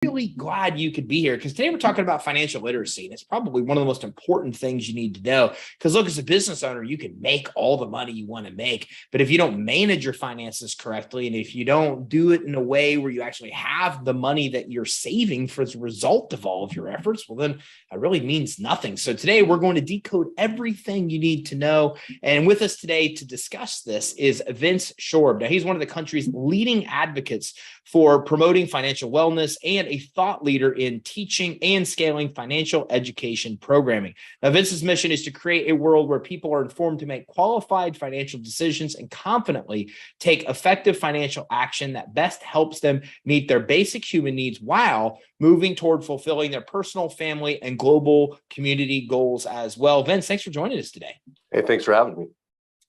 really glad you could be here because today we're talking about financial literacy. And it's probably one of the most important things you need to know. Because look, as a business owner, you can make all the money you want to make. But if you don't manage your finances correctly, and if you don't do it in a way where you actually have the money that you're saving for the result of all of your efforts, well, then it really means nothing. So today we're going to decode everything you need to know. And with us today to discuss this is Vince Shorb. Now, he's one of the country's leading advocates for promoting financial wellness and a thought leader in teaching and scaling financial education programming. Now, Vince's mission is to create a world where people are informed to make qualified financial decisions and confidently take effective financial action that best helps them meet their basic human needs while moving toward fulfilling their personal, family, and global community goals as well. Vince, thanks for joining us today. Hey, thanks for having me.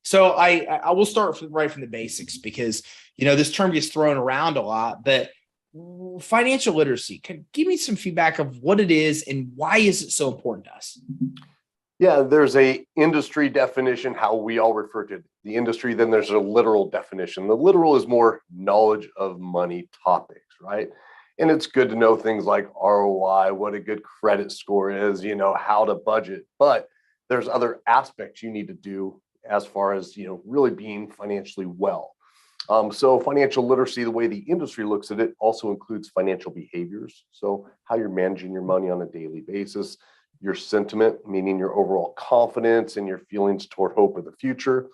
So I will start right from the basics because, this term gets thrown around a lot, but financial literacy, give me some feedback of what it is and why is it so important to us? Yeah, there's a industry definition, how we all refer to the industry. Then there's a literal definition. The literal is more knowledge of money topics, right? And it's good to know things like ROI, what a good credit score is, how to budget. But there's other aspects you need to do as far as, really being financially well. So financial literacy, the way the industry looks at it, also includes financial behaviors. So how you're managing your money on a daily basis, your sentiment, meaning your overall confidence and your feelings toward hope of the future,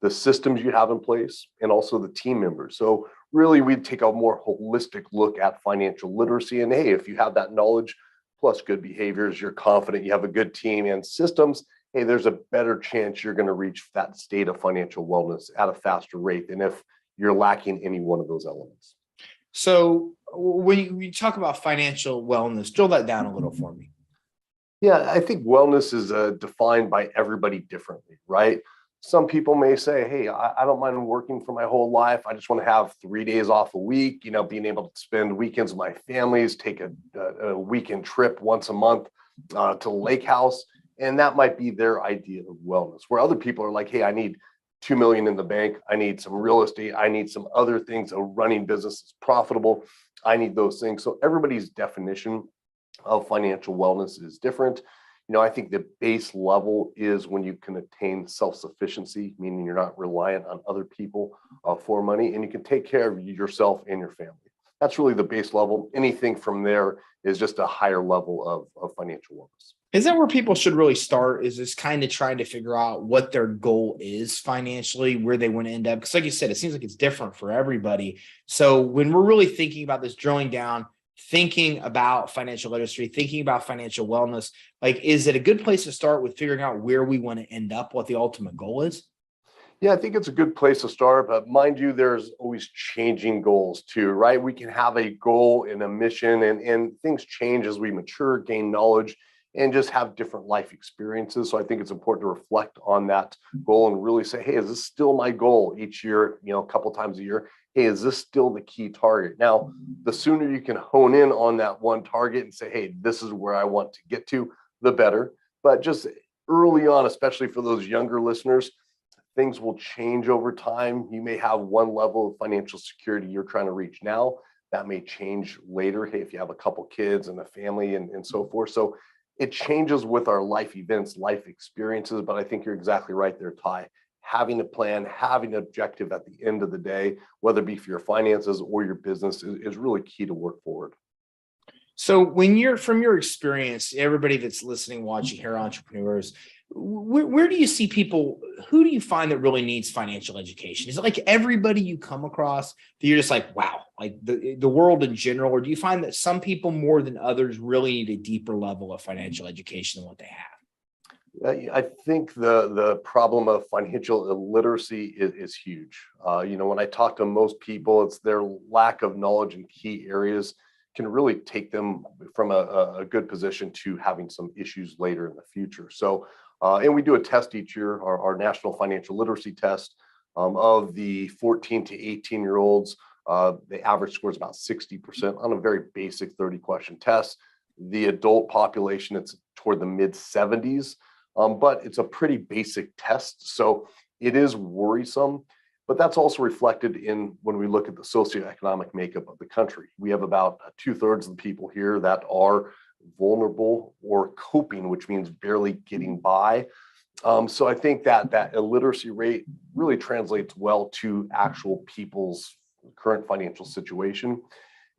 the systems you have in place, and also the team members. So really, we take a more holistic look at financial literacy. And hey, if you have that knowledge plus good behaviors, you're confident, you have a good team and systems, hey, there's a better chance you're going to reach that state of financial wellness at a faster rate than if you're lacking any one of those elements. So when you talk about financial wellness, drill that down a little for me. Yeah, I think wellness is defined by everybody differently, right? Some people may say, hey, I don't mind working for my whole life. I just want to have 3 days off a week, being able to spend weekends with my families, take a weekend trip once a month to the lake house. And that might be their idea of wellness, where other people are like, hey, I need 2 million in the bank. I need some real estate. I need some other things. A running business is profitable. I need those things. So everybody's definition of financial wellness is different. I think the base level is when you can attain self-sufficiency, meaning you're not reliant on other people for money, and you can take care of yourself and your family. That's really the base level. Anything from there is just a higher level of financial wellness. Is that where people should really start? Is this kind of trying to figure out what their goal is financially, where they want to end up? Because like you said, it seems like it's different for everybody. So when we're really thinking about this, drilling down, thinking about financial literacy, thinking about financial wellness, is it a good place to start with figuring out where we want to end up, what the ultimate goal is? Yeah, I think it's a good place to start, but mind you, there's always changing goals too, right? We can have a goal and a mission and things change as we mature, gain knowledge, and just have different life experiences. So I think it's important to reflect on that goal and really say, hey, is this still my goal each year, a couple times a year? Hey, is this still the key target? Now, the sooner you can hone in on that one target and say, hey, this is where I want to get to, the better. But just early on, especially for those younger listeners, things will change over time. You may have one level of financial security you're trying to reach now. That may change later. Hey, if you have a couple kids and a family and so forth. So it changes with our life events, life experiences, but I think you're exactly right there, Ty. Having a plan, having an objective at the end of the day, whether it be for your finances or your business, is really key to work forward. So from your experience, everybody that's listening, watching here, entrepreneurs, where do you see people, who do you find that really needs financial education? Is it like everybody you come across that you're just like, wow, like the world in general, or do you find that some people more than others really need a deeper level of financial education than what they have? I think the problem of financial illiteracy is huge. When I talk to most people, it's their lack of knowledge in key areas can really take them from a good position to having some issues later in the future. So, and we do a test each year, our national financial literacy test of the 14 to 18-year-olds. The average score is about 60% on a very basic 30-question test. The adult population, it's toward the mid 70s. But it's a pretty basic test. So it is worrisome. But that's also reflected in when we look at the socioeconomic makeup of the country. We have about 2/3 of the people here that are vulnerable or coping, which means barely getting by. So I think that illiteracy rate really translates well to actual people's current financial situation.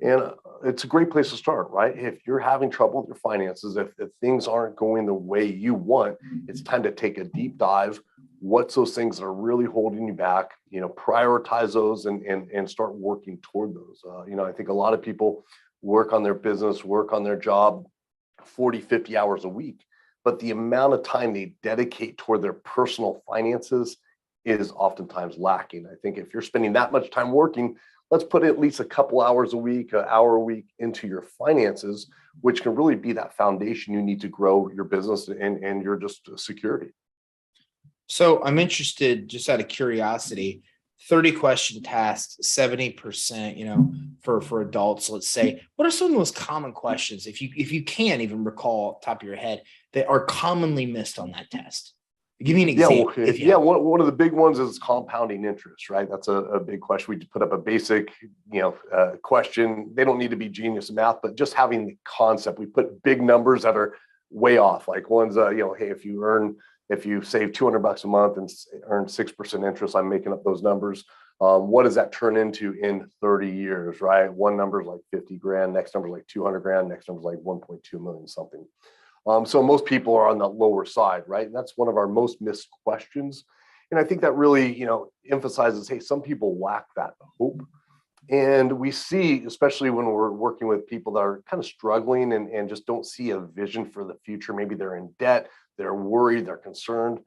And it's a great place to start, right? If you're having trouble with your finances, if things aren't going the way you want, it's time to take a deep dive. What's those things that are really holding you back? Prioritize those and start working toward those. I think a lot of people work on their business, work on their job 40, 50 hours a week, but the amount of time they dedicate toward their personal finances is oftentimes lacking. I think if you're spending that much time working, let's put at least a couple hours a week, an hour a week into your finances, which can really be that foundation you need to grow your business and your just security. So I'm interested, just out of curiosity, 30-question tasks, 70%, for adults, let's say. What are some of the most common questions, if you can even recall top of your head, that are commonly missed on that test? Give me an example. One of the big ones is compounding interest, right? That's a big question. We put up a basic, question. They don't need to be genius in math, but just having the concept. We put big numbers that are way off. Like one's, hey, if you save $200 a month and earn 6% interest, I'm making up those numbers. What does that turn into in 30 years, right? One number is like 50 grand, next number is like 200 grand, next number is like 1.2 million something. So most people are on the lower side, right? And that's one of our most missed questions. And I think that really, emphasizes, hey, some people lack that hope. And we see, especially when we're working with people that are kind of struggling and just don't see a vision for the future. Maybe they're in debt, they're worried, they're concerned.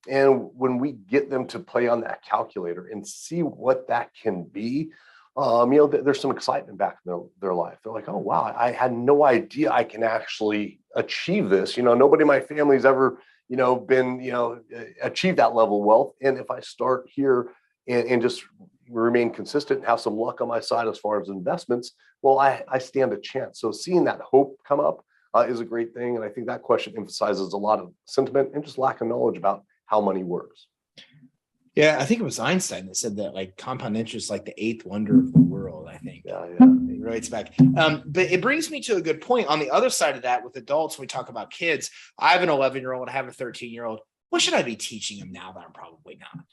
And when we get them to play on that calculator and see what that can be, there's some excitement back in their life. They're like, oh, wow, I had no idea I can actually achieve this. Nobody in my family's ever, been, achieve that level of wealth. And if I start here and just remain consistent and have some luck on my side as far as investments, well, I stand a chance. So seeing that hope come up is a great thing. And I think that question emphasizes a lot of sentiment and just lack of knowledge about how money works. Yeah, I think it was Einstein that said that like compound interest is like the eighth wonder of the world, I think. Yeah. It relates back. But it brings me to a good point. On the other side of that, with adults, when we talk about kids, I have an 11-year-old, I have a 13-year-old. What should I be teaching them now that I'm probably not?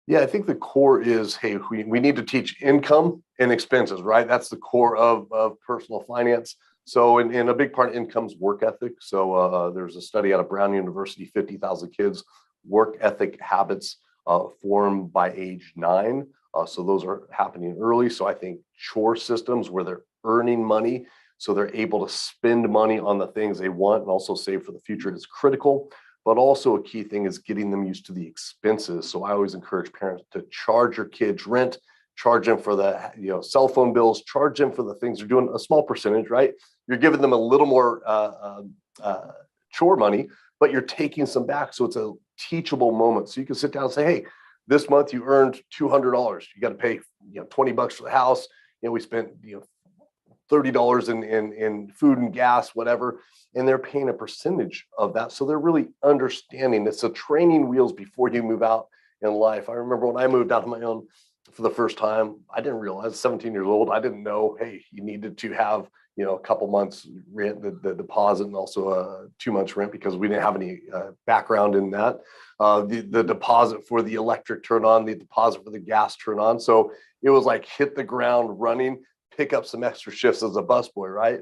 Yeah, I think the core is, hey, we need to teach income and expenses, right? That's the core of personal finance. So in a big part of income's work ethic. So there's a study out of Brown University, 50,000 kids, work ethic habits formed by age 9. So those are happening early. So I think chore systems where they're earning money, so they're able to spend money on the things they want and also save for the future is critical. But also a key thing is getting them used to the expenses. So I always encourage parents to charge your kids rent, charge them for the cell phone bills, charge them for the things they're doing, a small percentage, right? You're giving them a little more chore money, but you're taking some back. So it's a teachable moment. So you can sit down and say, hey, this month you earned $200. You got to pay $20 for the house. We spent $30 in food and gas, whatever, and they're paying a percentage of that. So they're really understanding. It's a training wheels before you move out in life. I remember when I moved out on my own for the first time, I didn't realize, 17 years old, I didn't know, hey, you needed to have a couple months rent, the deposit, and also 2 months rent, because we didn't have any background in that. The deposit for the electric turn on, the deposit for the gas turn on. So it was like hit the ground running, pick up some extra shifts as a busboy, right?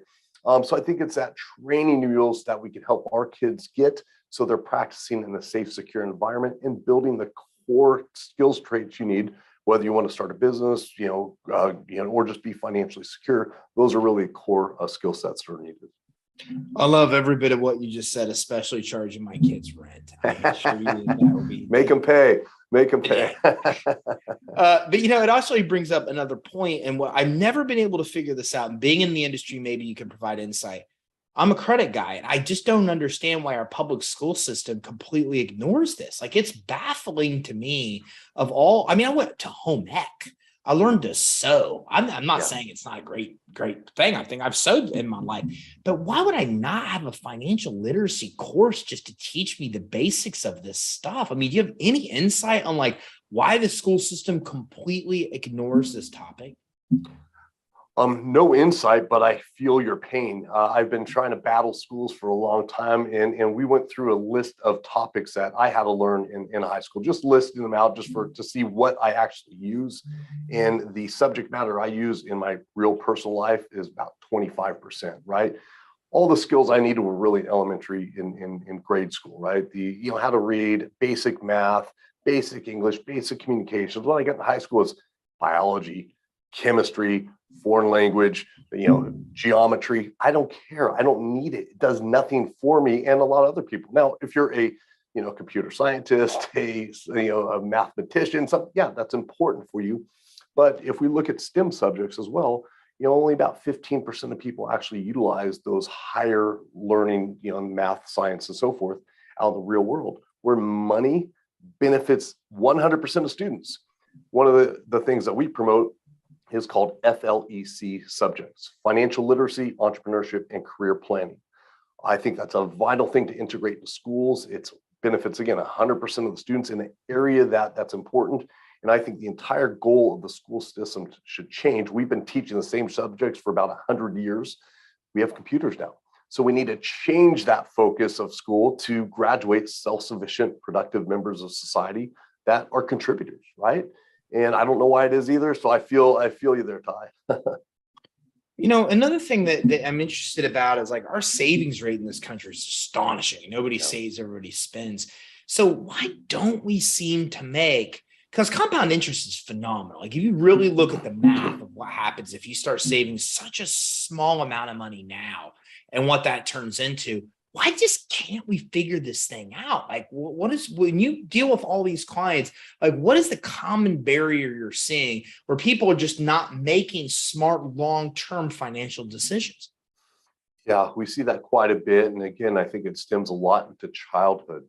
So I think it's that training wheels that we can help our kids get, so they're practicing in a safe, secure environment and building the core skills traits you need, whether you want to start a business, or just be financially secure. Those are really core skill sets that are needed. I love every bit of what you just said, especially charging my kids rent. I assure you that will be Make them pay. But it also brings up another point, and what I've never been able to figure this out. And being in the industry, maybe you can provide insight. I'm a credit guy, and I just don't understand why our public school system completely ignores this. Like, it's baffling to me. I went to home ec. I learned to sew. I'm not Yeah. saying it's not a great thing. I think I've sewed in my life, but why would I not have a financial literacy course just to teach me the basics of this stuff? I mean, do you have any insight on like why the school system completely ignores this topic? No insight, but I feel your pain. I've been trying to battle schools for a long time, and we went through a list of topics that I had to learn in high school, just listing them out just to see what I actually use. And the subject matter I use in my real personal life is about 25%, right? All the skills I needed were really elementary in grade school, right? How to read, basic math, basic English, basic communications. What I got in high school is biology, chemistry, foreign language, geometry. I don't care. I don't need it. It does nothing for me and a lot of other people. Now, if you're a computer scientist, a mathematician, that's important for you. But if we look at STEM subjects as well, only about 15% of people actually utilize those higher learning, math, science, and so forth out in the real world, where money benefits 100% of students. One of the things that we promote is called FLEC subjects: financial literacy, entrepreneurship, and career planning. I think that's a vital thing to integrate into schools. It benefits, again, 100% of the students in an area that's important. And I think the entire goal of the school system should change. We've been teaching the same subjects for about 100 years. We have computers now. So we need to change that focus of school to graduate self-sufficient, productive members of society that are contributors, right? And I don't know why it is either. So I feel you there, Ty. Another thing that I'm interested about is like our savings rate in this country is astonishing. Nobody saves, everybody spends. So why don't we seem to make, because compound interest is phenomenal. Like if you really look at the math of what happens if you start saving such a small amount of money now and what that turns into, why just can't we figure this thing out? Like what is, when you deal with all these clients, like what is the common barrier you're seeing where people are just not making smart long-term financial decisions? Yeah, we see that quite a bit. And again, I think it stems a lot into childhood,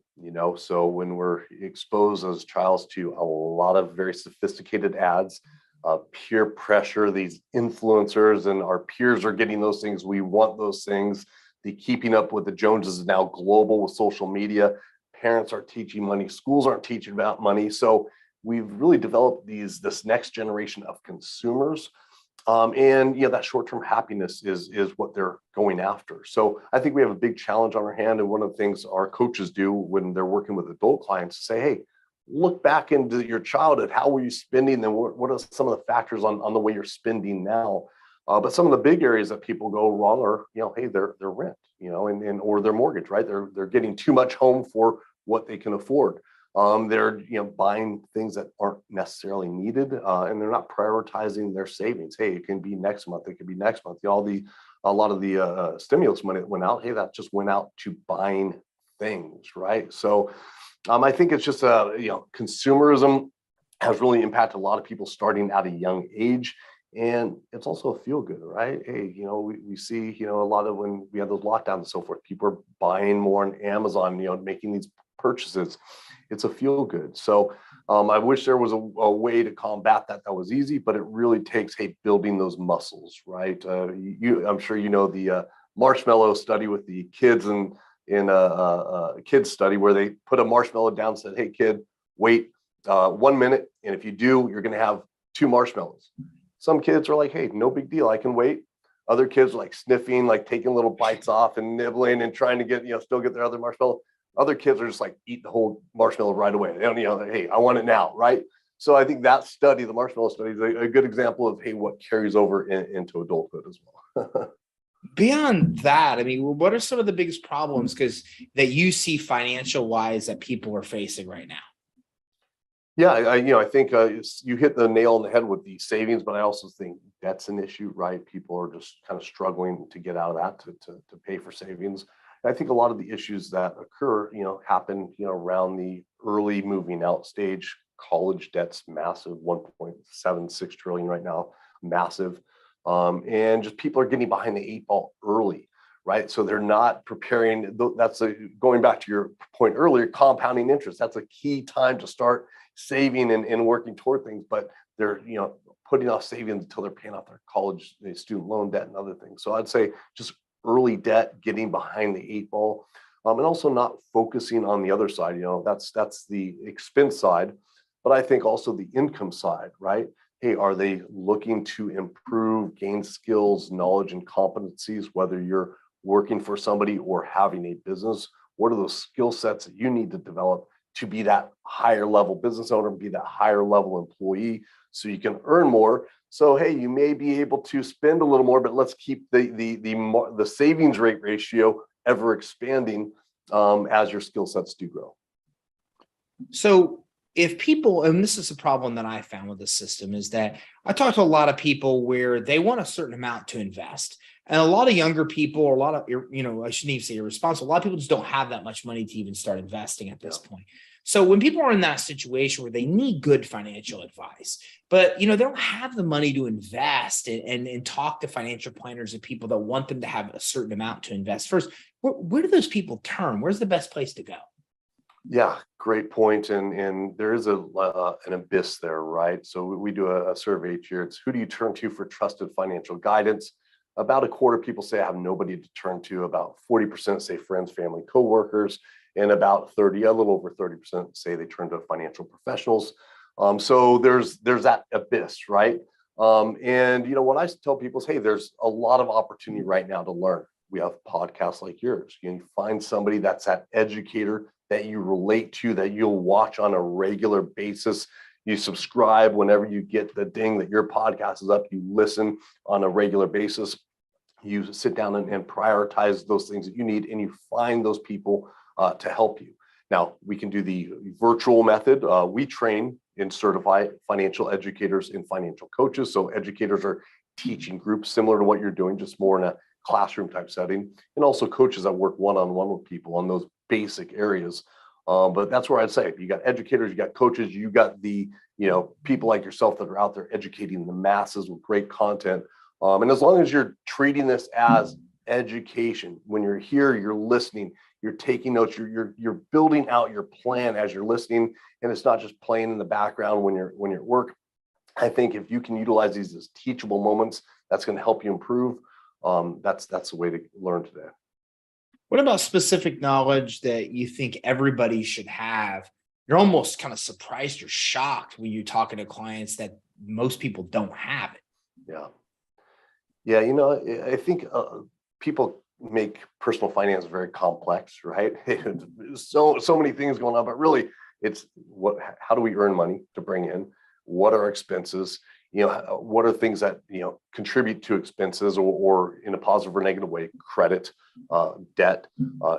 so when we're exposed as childs to a lot of very sophisticated ads, peer pressure, these influencers, and our peers are getting those things. We want those things. The keeping up with the Joneses is now global with social media. Parents aren't teaching money. Schools aren't teaching about money. So we've really developed this next generation of consumers. And that short-term happiness is what they're going after. So I think we have a big challenge on our hand. And one of the things our coaches do when they're working with adult clients is say, hey, look back into your childhood. How were you spending? And what are some of the factors on the way you're spending now? But some of the big areas that people go wrong are, hey, their rent, and or their mortgage, right? They're getting too much home for what they can afford. They're buying things that aren't necessarily needed, and they're not prioritizing their savings. Hey, it can be next month. It could be next month. A lot of the stimulus money that went out. Hey, that just went out to buying things, right? So, I think it's just consumerism has really impacted a lot of people starting at a young age. And it's also a feel good, right? Hey, we see, a lot of when we have those lockdowns and so forth, people are buying more on Amazon, making these purchases. It's a feel good. So I wish there was a way to combat that was easy, but it really takes, hey, building those muscles, right? I'm sure the marshmallow study with the kids in a kids study where they put a marshmallow down and said, hey, kid, wait 1 minute. And if you do, you're going to have 2 marshmallows. Some kids are like, hey, no big deal. I can wait. Other kids are like sniffing, like taking little bites off and nibbling and trying to get, still get their other marshmallow. Other kids are just like eat the whole marshmallow right away. They don't, hey, I want it now, right? So I think that study, the marshmallow study, is a good example of, hey, what carries over into adulthood as well. Beyond that, I mean, what are some of the biggest problems that you see financial wise that people are facing right now? Yeah, I think you hit the nail on the head with the savings, but I also think debt's an issue, right? People are just kind of struggling to get out of that to pay for savings. And I think a lot of the issues that occur, happen, around the early moving out stage. College debt's massive, 1.76 trillion right now, massive. And just people are getting behind the 8 ball early, right? So they're not preparing. That's going back to your point earlier, compounding interest. That's a key time to start saving and working toward things, but they're, putting off savings until they're paying off their college student loan debt and other things. So I'd say just early debt, getting behind the eight ball, and also not focusing on the other side. That's the expense side, but I think also the income side, right? Hey, are they looking to improve, gain skills, knowledge, and competencies, whether you're working for somebody or having a business? What are those skill sets that you need to develop to be that higher level business owner, be that higher level employee, so you can earn more? So, hey, you may be able to spend a little more, but let's keep the savings rate ratio ever expanding as your skill sets do grow. So if people, and this is a problem that I found with the system, is that I talk to a lot of people where they want a certain amount to invest. And a lot of younger people, or a lot of, I shouldn't even say irresponsible, a lot of people just don't have that much money to even start investing at this point. So when people are in that situation where they need good financial advice, but they don't have the money to invest and talk to financial planners and people that want them to have a certain amount to invest first, where do those people turn? Where's the best place to go? Yeah, great point. And there is an abyss there, right? So we do a survey each year. It's who do you turn to for trusted financial guidance? About a quarter of people say I have nobody to turn to. About 40% say friends, family, coworkers, and about a little over 30% say they turn to financial professionals. So there's that abyss, right? And what I tell people is, hey, there's a lot of opportunity right now to learn. We have podcasts like yours. You find somebody that's that educator that you relate to, that you'll watch on a regular basis. You subscribe whenever you get the ding that your podcast is up. You listen on a regular basis. You sit down and prioritize those things that you need, and you find those people to help you. Now, we can do the virtual method. We train and certify financial educators and financial coaches. So educators are teaching groups similar to what you're doing, just more in a classroom type setting, and also coaches that work one-on-one with people on those basic areas. But that's where I'd say you got educators, you got coaches, you got the people like yourself that are out there educating the masses with great content. And as long as you're treating this as education, when you're here, you're listening, you're taking notes, you're building out your plan as you're listening, and it's not just playing in the background when you're at work. I think if you can utilize these as teachable moments, that's going to help you improve. That's the way to learn today. What about specific knowledge that you think everybody should have? You're almost kind of surprised or shocked when you're talking to clients that most people don't have it. Yeah. I think people make personal finance very complex, right? so many things going on, but really it's how do we earn money to bring in? What are expenses? What are things that contribute to expenses or in a positive or negative way, credit, debt,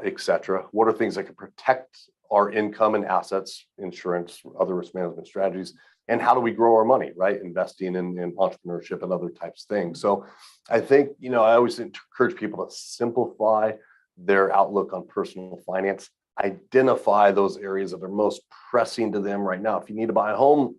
etc. What are things that can protect our income and assets, insurance, other risk management strategies, and how do we grow our money, right? Investing in entrepreneurship and other types of things. So I think, I always encourage people to simplify their outlook on personal finance, identify those areas that are most pressing to them right now. If you need to buy a home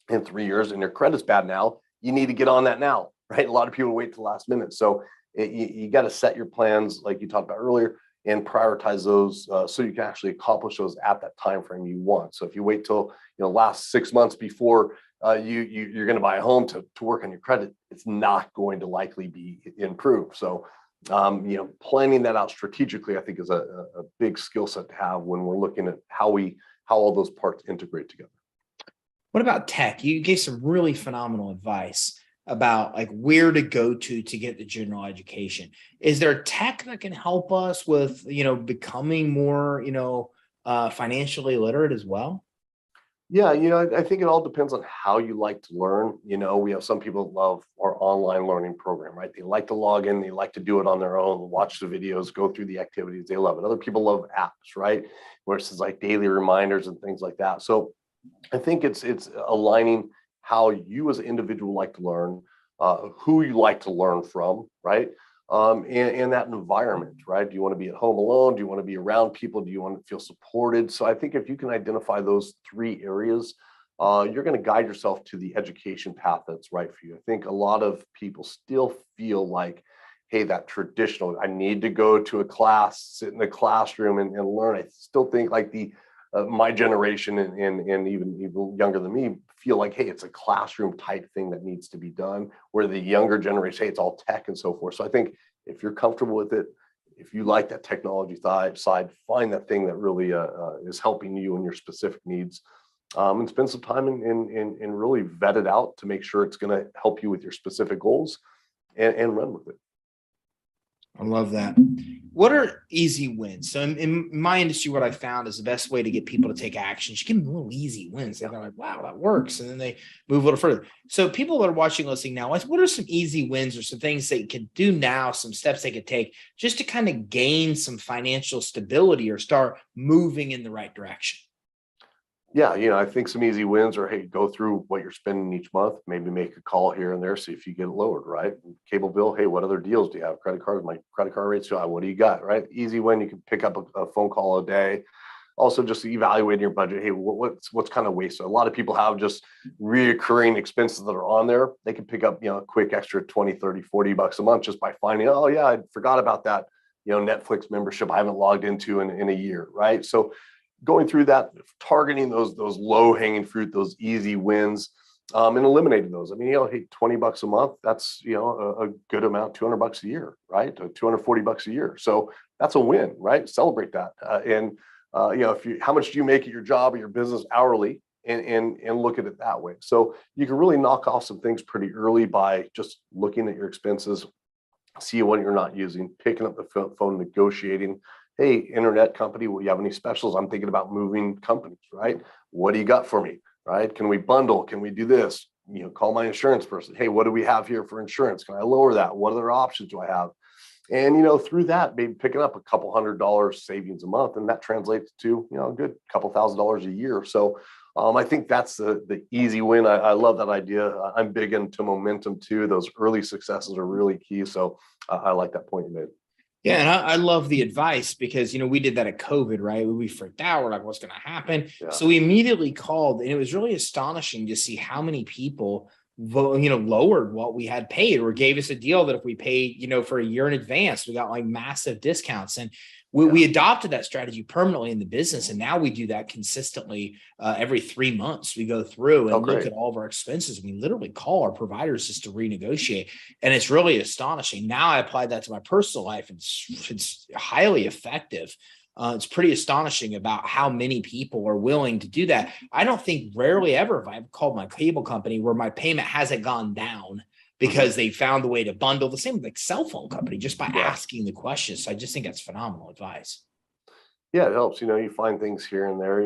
in 3 years and your credit's bad now, you need to get on that now, right? A lot of people wait to the last minute. So you got to set your plans like you talked about earlier and prioritize those so you can actually accomplish those at that time frame you want. So if you wait till last 6 months before you're going to buy a home to work on your credit, it's not going to likely be improved. So planning that out strategically, I think, is a big skill set to have when we're looking at how all those parts integrate together. What about tech? You gave some really phenomenal advice about like where to go to get the general education. Is there tech that can help us with, becoming more, financially literate as well? Yeah, I think it all depends on how you like to learn. We have some people that love our online learning program, right? They like to log in, they like to do it on their own, watch the videos, go through the activities. They love it. Other people love apps, right? Where it's like daily reminders and things like that. So I think it's aligning how you as an individual like to learn, who you like to learn from, right? And that environment, right? Do you want to be at home alone? Do you want to be around people? Do you want to feel supported? So I think if you can identify those 3 areas, you're going to guide yourself to the education path that's right for you. I think a lot of people still feel like, hey, that traditional, I need to go to a class, sit in the classroom and learn. I still think like my generation and even younger than me feel like, hey, it's a classroom type thing that needs to be done, where the younger generation, hey, it's all tech and so forth. So I think if you're comfortable with it, if you like that technology side, find that thing that really is helping you and your specific needs, and spend some time and really vet it out to make sure it's going to help you with your specific goals, and run with it. I love that. What are easy wins? So in my industry, what I found is the best way to get people to take action. You give them little easy wins. They're like, wow, that works. And then they move a little further. So people that are watching, listening now, what are some easy wins or some things they can do now, some steps they could take just to kind of gain some financial stability or start moving in the right direction? Yeah, I think some easy wins are, hey, go through what you're spending each month, maybe make a call here and there, see if you get it lowered, right? Cable bill, hey, what other deals do you have? Credit cards, my credit card rates, what do you got, right? Easy win, you can pick up a phone call a day. Also, just evaluating your budget. Hey, what's kind of wasted? A lot of people have just reoccurring expenses that are on there. They can pick up, a quick extra 20, 30, 40 bucks a month just by finding, oh yeah, I forgot about that, Netflix membership I haven't logged into in a year, right? So going through that, targeting those low hanging fruit, those easy wins, and eliminating those. I mean, hey, 20 bucks a month, that's, a good amount, 200 bucks a year, right? 240 bucks a year. So that's a win, right? Celebrate that. How much do you make at your job or your business hourly, and look at it that way. So you can really knock off some things pretty early by just looking at your expenses, see what you're not using, picking up the phone, negotiating. Hey, internet company, will you have any specials? I'm thinking about moving companies, right? What do you got for me, right? Can we bundle? Can we do this? Call my insurance person. Hey, what do we have here for insurance? Can I lower that? What other options do I have? And, through that, maybe picking up a couple $100 savings a month, and that translates to, a good couple $1,000s a year. So I think that's the easy win. I love that idea. I'm big into momentum too. Those early successes are really key. So I like that point you made. Yeah, and I love the advice because, we did that at COVID, right? We freaked out. We're like, what's going to happen? Yeah. So we immediately called, and it was really astonishing to see how many people, lowered what we had paid or gave us a deal that if we paid, for a year in advance, we got like massive discounts. And we adopted that strategy permanently in the business. And now we do that consistently every 3 months. We go through and look at all of our expenses. We literally call our providers just to renegotiate. And it's really astonishing. Now I applied that to my personal life. It's highly effective. It's pretty astonishing about how many people are willing to do that. I don't think rarely ever have I called my cable company where my payment hasn't gone down because they found the way to bundle. The same with like cell phone company, just by asking the questions. So I just think that's phenomenal advice. Yeah, it helps. You find things here and there.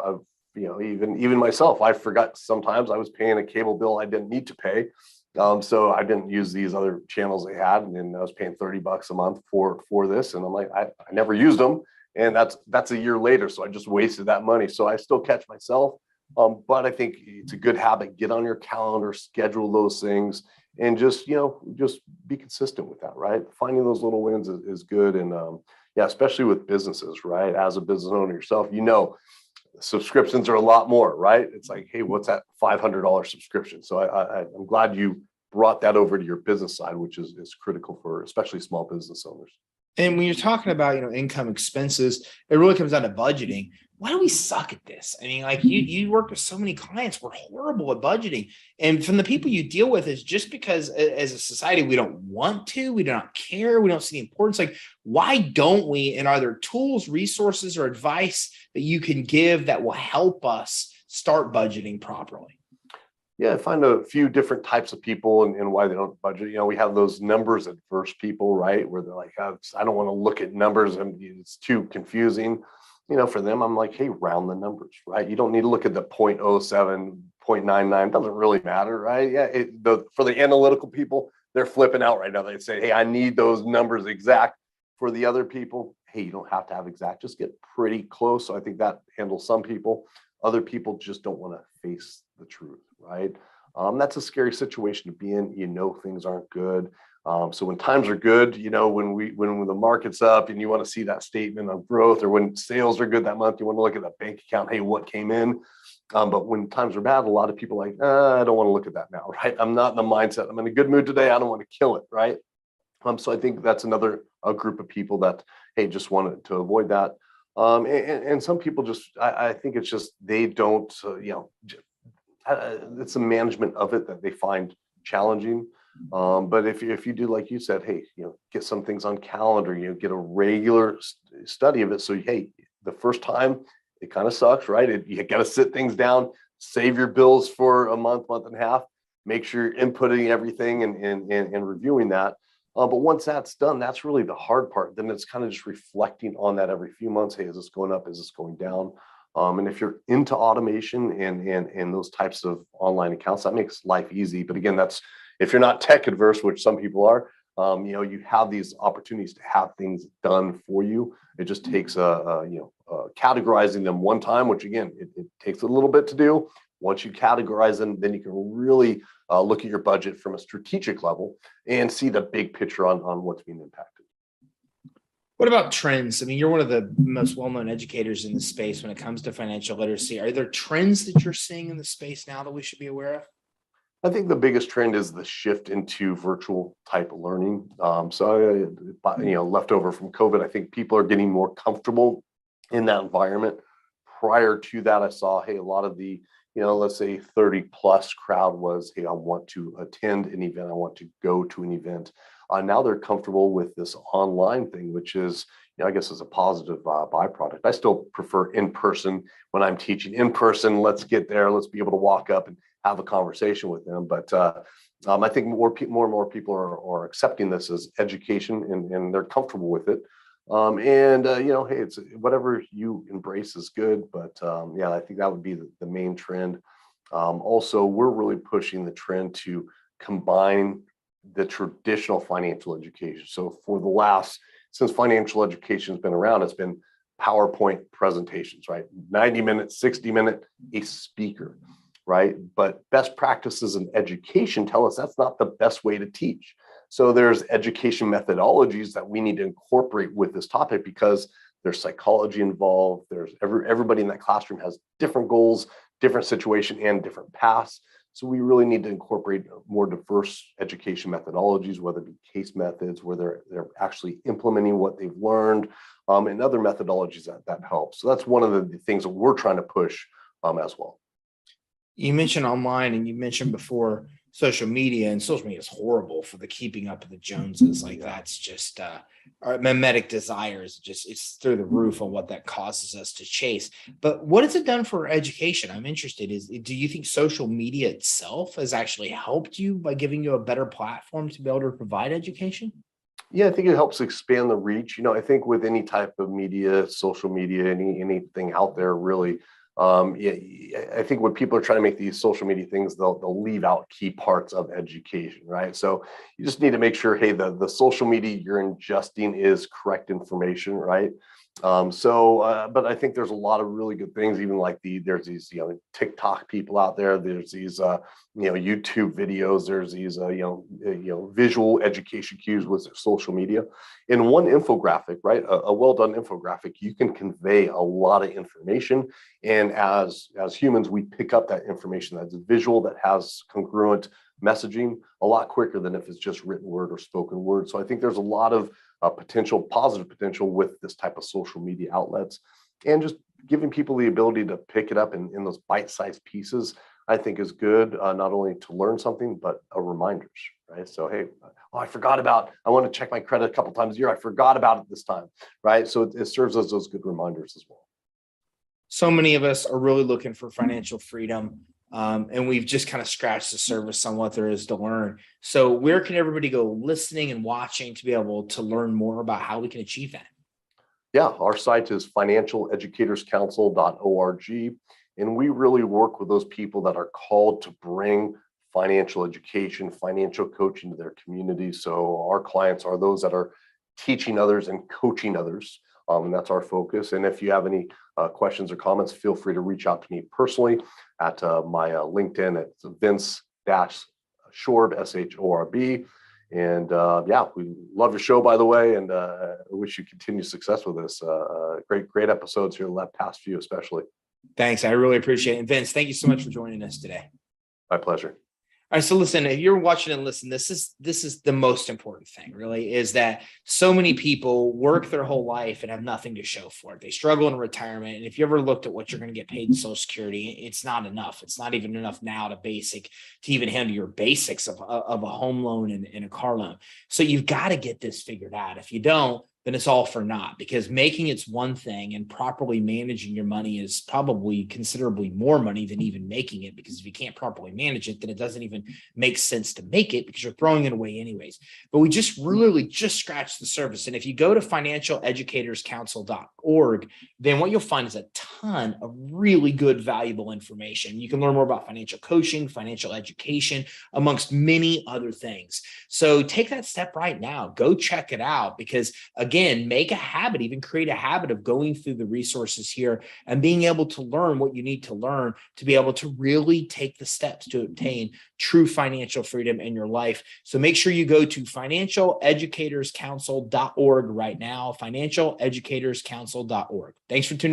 I've even myself, I forgot sometimes I was paying a cable bill I didn't need to pay. So I didn't use these other channels they had, and then I was paying 30 bucks a month for this, and I'm like, I never used them, and that's a year later. So I just wasted that money. So I still catch myself. But I think it's a good habit. Get on your calendar, schedule those things, and just be consistent with that, right? Finding those little wins is good. And especially with businesses, right? As a business owner yourself, subscriptions are a lot more, right? It's like, hey, what's that $500 subscription? So I'm glad you brought that over to your business side, which is critical for especially small business owners. And when you're talking about, income expenses, it really comes down to budgeting. Why do we suck at this? I mean, like you work with so many clients, we're horrible at budgeting. And from the people you deal with, is just because as a society, we don't want to, we do not care, we don't see the importance. Like, why don't we? And are there tools, resources, or advice that you can give that will help us start budgeting properly? Yeah, I find a few different types of people and why they don't budget. We have those numbers adverse people, right? Where they're like, I don't want to look at numbers, and it's too confusing. For them, I'm like, hey, round the numbers, right? You don't need to look at the 0.07, 0.99. Doesn't really matter, right? Yeah. For the analytical people, they're flipping out right now. They say, hey, I need those numbers exact. For the other people, hey, you don't have to have exact. Just get pretty close. So I think that handles some people. Other people just don't want to face the truth, right? That's a scary situation to be in. Things aren't good. So when times are good, when the market's up and you want to see that statement of growth, or when sales are good that month, you want to look at that bank account. Hey, what came in? But when times are bad, a lot of people are like, I don't want to look at that now, right? I'm not in the mindset. I'm in a good mood today. I don't want to kill it, right? So I think that's another group of people that, hey, just wanted to avoid that. And some people just, I think it's just, they don't, it's the management of it that they find challenging. But if you do, like you said, hey, get some things on calendar, get a regular study of it. So, hey, the first time it kind of sucks, right? You got to sit things down, save your bills for a month and a half, make sure you're inputting everything and reviewing that. But once that's done, that's really the hard part. Then it's kind of just reflecting on that every few months. Hey, is this going up? Is this going down? And if you're into automation and those types of online accounts, that makes life easy. But again, that's if you're not tech adverse, which some people are, you have these opportunities to have things done for you. It just takes categorizing them one time, which again, it takes a little bit to do. Once you categorize them, then you can really look at your budget from a strategic level and see the big picture on what's being impacted. What about trends? I mean, you're one of the most well-known educators in the space when it comes to financial literacy. Are there trends that you're seeing in the space now that we should be aware of? I think the biggest trend is the shift into virtual type of learning. Left over from COVID, I think people are getting more comfortable in that environment. Prior to that, I saw, hey, a lot of the, let's say 30 plus crowd was, hey, I want to attend an event. I want to go to an event. Now they're comfortable with this online thing, which is, I guess is a positive byproduct. I still prefer in person when I'm teaching in person. Let's get there. Let's be able to walk up and have a conversation with them. But I think more and more people are accepting this as education and they're comfortable with it. Hey, it's whatever you embrace is good. But I think that would be the main trend. Also, we're really pushing the trend to combine the traditional financial education. So since financial education has been around, it's been PowerPoint presentations, right? 90 minutes, 60 minute, a speaker, right? But best practices in education tell us that's not the best way to teach. So there's education methodologies that we need to incorporate with this topic because there's psychology involved. There's everybody in that classroom has different goals, different situation, and different paths. So we really need to incorporate more diverse education methodologies, whether it be case methods, where they're actually implementing what they've learned, and other methodologies that help. So that's one of the things that we're trying to push as well. You mentioned online and you mentioned before social media, and social media is horrible for the keeping up of the Joneses. Like that's just our mimetic desires, it's through the roof on what that causes us to chase. But what has it done for education? I'm interested. Do you think social media itself has actually helped you by giving you a better platform to be able to provide education? Yeah, I think it helps expand the reach. I think with any type of media, social media, anything out there, really, I think when people are trying to make these social media things, they'll leave out key parts of education, right? So you just need to make sure, hey, the social media you're ingesting is correct information, right? But I think there's a lot of really good things, even like there's these, TikTok people out there. There's these, YouTube videos. There's these, visual education cues with social media. In one infographic, right? A well-done infographic, you can convey a lot of information. And as humans, we pick up that information that's visual, that has congruent messaging a lot quicker than if it's just written word or spoken word. So I think there's a lot of positive potential with this type of social media outlets, and just giving people the ability to pick it up in those bite-sized pieces, I think is good, not only to learn something, but reminders, right? So, hey, I want to check my credit a couple times a year. I forgot about it this time, right? So it serves as those good reminders as well. So many of us are really looking for financial freedom. And we've just kind of scratched the surface on what there is to learn. So where can everybody go listening and watching to be able to learn more about how we can achieve that? Yeah, our site is financialeducatorscouncil.org. And we really work with those people that are called to bring financial education, financial coaching to their community. So our clients are those that are teaching others and coaching others. And that's our focus. And if you have any questions or comments, feel free to reach out to me personally at my LinkedIn at Vince-Shorb, SHORB. And we love your show, by the way, and I wish you continued success with this. Great episodes here, the past few especially. Thanks. I really appreciate it. And Vince, thank you so much for joining us today. My pleasure. All right, so listen, if you're watching and listen, this is the most important thing, really, is that so many people work their whole life and have nothing to show for it. They struggle in retirement. And if you ever looked at what you're going to get paid in Social Security, it's not enough. It's not even enough now to even handle your basics of a home loan and a car loan. So you've got to get this figured out. If you don't, then it's all for naught, because making it's one thing and properly managing your money is probably considerably more money than even making it, because if you can't properly manage it, then it doesn't even make sense to make it, because you're throwing it away anyways. But we just really just scratched the surface. And if you go to financialeducatorscouncil.org, then what you'll find is a ton of really good, valuable information. You can learn more about financial coaching, financial education, amongst many other things. So take that step right now. Go check it out, because again, make a habit, even create a habit of going through the resources here and being able to learn what you need to learn to be able to really take the steps to obtain true financial freedom in your life. So make sure you go to financialeducatorscouncil.org right now, financialeducatorscouncil.org. Thanks for tuning in.